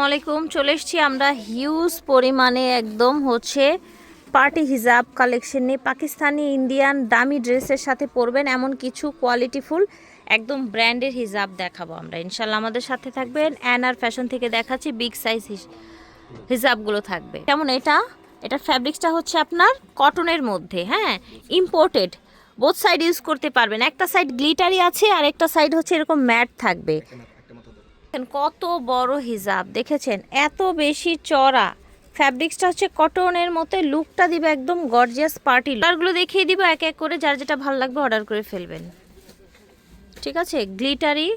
আলাইকুম। চলে এসেছি আমরা হিউজ পরিমাণে একদম হচ্ছে পার্টি হিজাব কালেকশন নিয়ে। পাকিস্তানি ইন্ডিয়ান দামি ড্রেসের সাথে পরবেন এমন কিছু কোয়ালিটিফুল একদম ব্র্যান্ডের হিজাব দেখাবো আমরা ইনশাল্লাহ। আমাদের সাথে থাকবেন অ্যানার ফ্যাশন থেকে দেখাচ্ছি বিগ সাইজ হিজাবগুলো থাকবে। যেমন এটা ফ্যাব্রিক্সটা হচ্ছে আপনার কটনের মধ্যে, হ্যাঁ, ইম্পোর্টেড। বোথ সাইড ইউজ করতে পারবেন। একটা সাইড গ্লিটারি আছে আর একটা সাইড হচ্ছে এরকম ম্যাট থাকবে। কত বড় হিজাব দেখেছেন, এত বেশি চড়া। ফ্যাব্রিক্সটা হচ্ছে কটনের মধ্যে, লুকটা দিবে একদম গর্জিয়াস পার্টি। কালারগুলো দেখিয়ে দিব এক এক করে, যার যেটা ভালো লাগবে অর্ডার করে ফেলবেন। ঠিক আছে, গ্লিটারি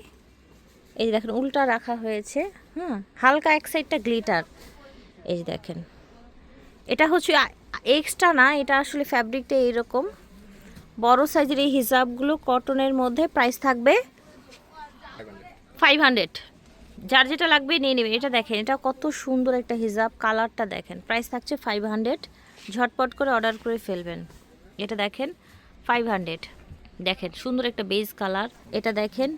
এই দেখেন উল্টা রাখা হয়েছে, হ্যাঁ, হালকা এক সাইডটা গ্লিটার। এই দেখেন এটা হচ্ছে এক্সট্রা না, এটা আসলে ফ্যাব্রিকটা এইরকম। বড় সাইজের এই হিজাবগুলো কটনের মধ্যে, প্রাইস থাকবে 500। যার যেটা লাগবে নিয়ে নেবেন। এটা দেখেন, এটা কত সুন্দর একটা হিজাব, কালারটা দেখেন। প্রাইস থাকছে 500, ঝটপট করে অর্ডার করে ফেলবেন। এটা দেখেন 500, দেখেন সুন্দর একটা বেজ কালার। এটা দেখেন,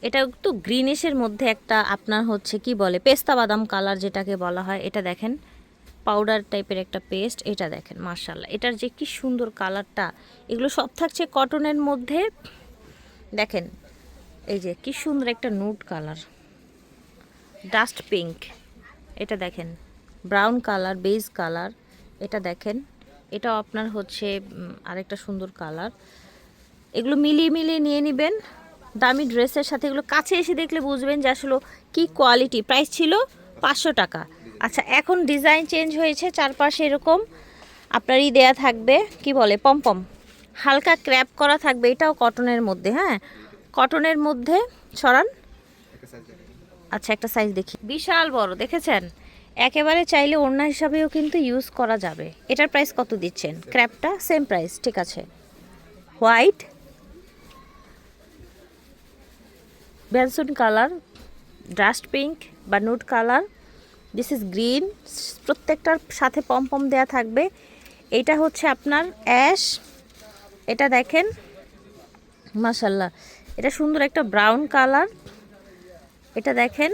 এটা একটু গ্রিনিশের মধ্যে একটা আপনার হচ্ছে কি বলে পেস্তা বাদাম কালার যেটাকে বলা হয়। এটা দেখেন পাউডার টাইপের একটা পেস্ট। এটা দেখেন মাশাআল্লাহ, এটার যে কি সুন্দর কালারটা। এগুলো সব থাকছে কটনের মধ্যে। দেখেন এই যে কি সুন্দর একটা নুড কালার, ডাস্ট পিঙ্ক। এটা দেখেন ব্রাউন কালার, বেজ কালার। এটা দেখেন এটাও আপনার হচ্ছে আরেকটা সুন্দর কালার। এগুলো মিলিয়ে মিলিয়ে নিয়ে নেবেন দামি ড্রেসের সাথে। এগুলো কাছে এসে দেখলে বুঝবেন যে আসলে কি কোয়ালিটি। প্রাইস ছিল 500 টাকা। আচ্ছা, এখন ডিজাইন চেঞ্জ হয়েছে, চারপাশে এরকম আপনারই দেয়া থাকবে কি বলে পমপম, হালকা ক্র্যাপ করা থাকবে। এটাও কটনের মধ্যে, হ্যাঁ, কটনের মধ্যে। সরান, আচ্ছা একটা সাইজ দেখি, বিশাল বড় দেখেছেন। একেবারে চাইলে ওড়না হিসাবেও কিন্তু ইউজ করা যাবে। এটার প্রাইস কত দিচ্ছেন? ক্র্যাপটা সেম প্রাইস, ঠিক আছে। White Benson colour, dust pink বা nude colour, this is green. প্রত্যেকটার সাথে পমপম দেয়া থাকবে। এটা হচ্ছে আপনার অ্যাশ। এটা দেখেন মাশাল্লাহ, এটা সুন্দর একটা ব্রাউন কালার। এটা দেখেন,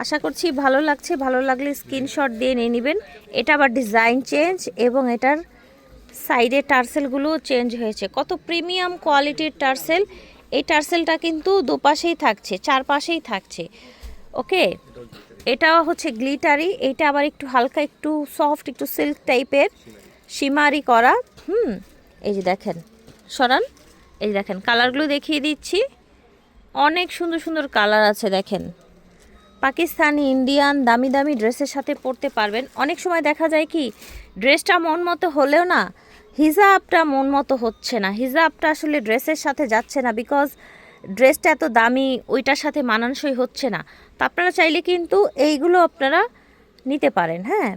আশা করছি ভালো লাগছে। ভালো লাগলে স্ক্রিনশট দিয়ে নিয়ে নেবেন। এটা আবার ডিজাইন চেঞ্জ এবং এটার সাইডে টার্সেলগুলো চেঞ্জ হয়েছে। কত প্রিমিয়াম কোয়ালিটির টার্সেল। এই টার্সেলটা কিন্তু দুপাশেই থাকছে, চারপাশেই থাকছে। ওকে, এটাও হচ্ছে গ্লিটারি। এটা আবার একটু হালকা, একটু সফট, একটু সিল্ক টাইপের শিমারি করা। এই যে দেখেন, সরান, এই যে দেখেন কালারগুলো দেখিয়ে দিচ্ছি। অনেক সুন্দর সুন্দর কালার আছে দেখেন। পাকিস্তানি ইন্ডিয়ান দামি দামি ড্রেসের সাথে পরতে পারবেন। অনেক সময় দেখা যায় কি ড্রেসটা মন মতো হলেও না হিজাবটা মন মতো হচ্ছে না, হিজাবটা আসলে ড্রেসের সাথে যাচ্ছে না, বিকজ ড্রেসটা এত দামি, ওইটার সাথে মানানসই হচ্ছে না। তো আপনারা চাইলে কিন্তু এইগুলো আপনারা নিতে পারেন, হ্যাঁ,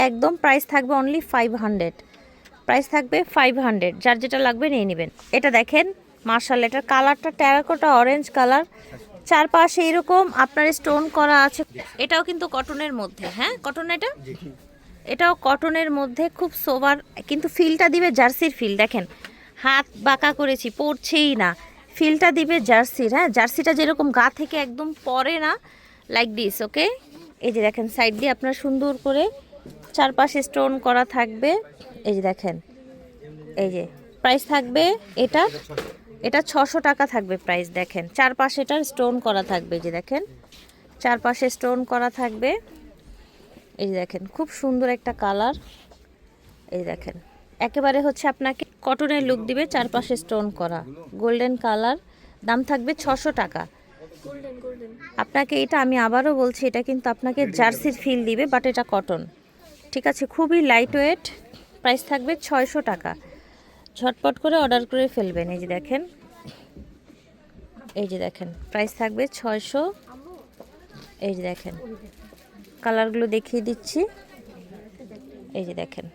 একদম প্রাইস থাকবে অনলি 500। প্রাইস থাকবে 500, যার যেটা লাগবে নিয়ে নেবেন। এটা দেখেন মার্শাল্লাহ, এটার কালারটা টেরাকোটা অরেঞ্জ কালার, চারপাশে এরকম আপনার স্টোন করা আছে। এটাও কিন্তু কটনের মধ্যে, হ্যাঁ, কটন। এটাও কটনের মধ্যে, খুব সোবার, কিন্তু ফিলটা দিবে জার্সির ফিল। দেখেন হাত বাঁকা করেছি, পড়ছেই না, ফিলটা দিবে জার্সির, হ্যাঁ, জার্সিটা যেরকম গা থেকে একদম পরে না, লাইক দিস। ওকে, এই যে দেখেন সাইড দিয়ে আপনার সুন্দর করে চারপাশে স্টোন করা থাকবে। এই যে দেখেন, এই যে প্রাইস থাকবে এটা 600 টাকা থাকবে প্রাইস। দেখেন চারপাশে এটার স্টোন করা থাকবে, যে দেখেন চারপাশে স্টোন করা থাকবে। এই যে দেখেন খুব সুন্দর একটা কালার। এই দেখেন একেবারে হচ্ছে আপনাকে কটনের লুক দিবে, চারপাশে স্টোন করা গোল্ডেন কালার। দাম থাকবে 600 টাকা। আপনাকে এটা আমি আবারও বলছি, এটা কিন্তু আপনাকে জার্সির ফিল দিবে, বাট এটা কটন, ঠিক আছে, খুবই লাইট ওয়েট। প্রাইস থাকবে 600 টাকা। ঝটপট করে অর্ডার করে ফেলবেন। এই যে দেখেন, এই যে দেখেন প্রাইস থাকবে 600। এই যে দেখেন কালারগুলো দেখিয়ে দিচ্ছি। এই যে দেখেন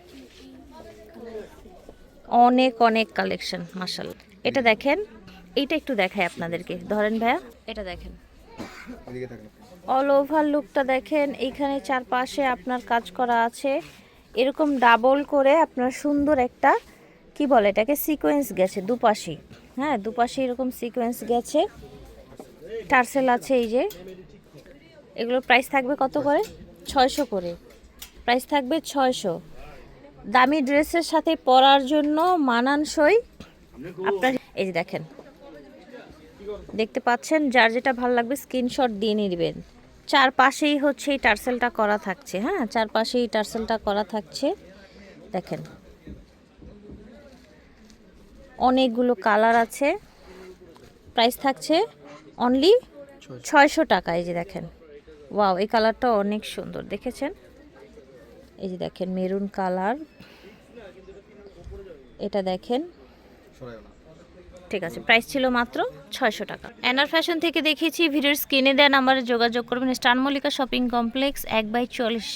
অনেক অনেক কালেকশন মাশাআল্লাহ। এটা দেখেন, এইটা একটু দেখাই আপনাদেরকে, ধরেন ভাইয়া। এটা দেখেন অল ওভার লুকটা দেখেন। এইখানে চারপাশে আপনার কাজ করা আছে, এরকম ডাবল করে আপনার সুন্দর একটা কি বলে এটাকে সিকোয়েন্স গেছে দুপাশে, হ্যাঁ, দুপাশে এরকম সিকোয়েন্স গেছে। টার্সেল আছে, এই যে এগুলোর প্রাইস থাকবে কত করে? 600 করে। প্রাইস থাকবে 600। দামি ড্রেসের সাথে পরার জন্য মানানসই। আপনার এই যে দেখেন, দেখতে পাচ্ছেন, যার যেটা ভালো লাগবে স্ক্রিনশট দিয়ে নেবেন। চারপাশেই হচ্ছে এই টার্সেলটা করা থাকছে, হ্যাঁ, চারপাশেই টার্সেলটা করা থাকছে। দেখেন অনেকগুলো কালার আছে। প্রাইস থাকছে অনলি 600 টাকা। এই যে দেখেন, ওয়াও, এই কালারটা অনেক সুন্দর, দেখেছেন? এই যে দেখেন মেরুন কালার, এটা দেখেন। ঠিক আছে, প্রাইস ছিল মাত্র 600 টাকা। এনার ফ্যাশন থেকে দেখিয়েছি, ভিডিওর স্ক্রিনে দেওয়া নাম্বারে যোগাযোগ করবেন। Star Mallika shopping complex 1/40।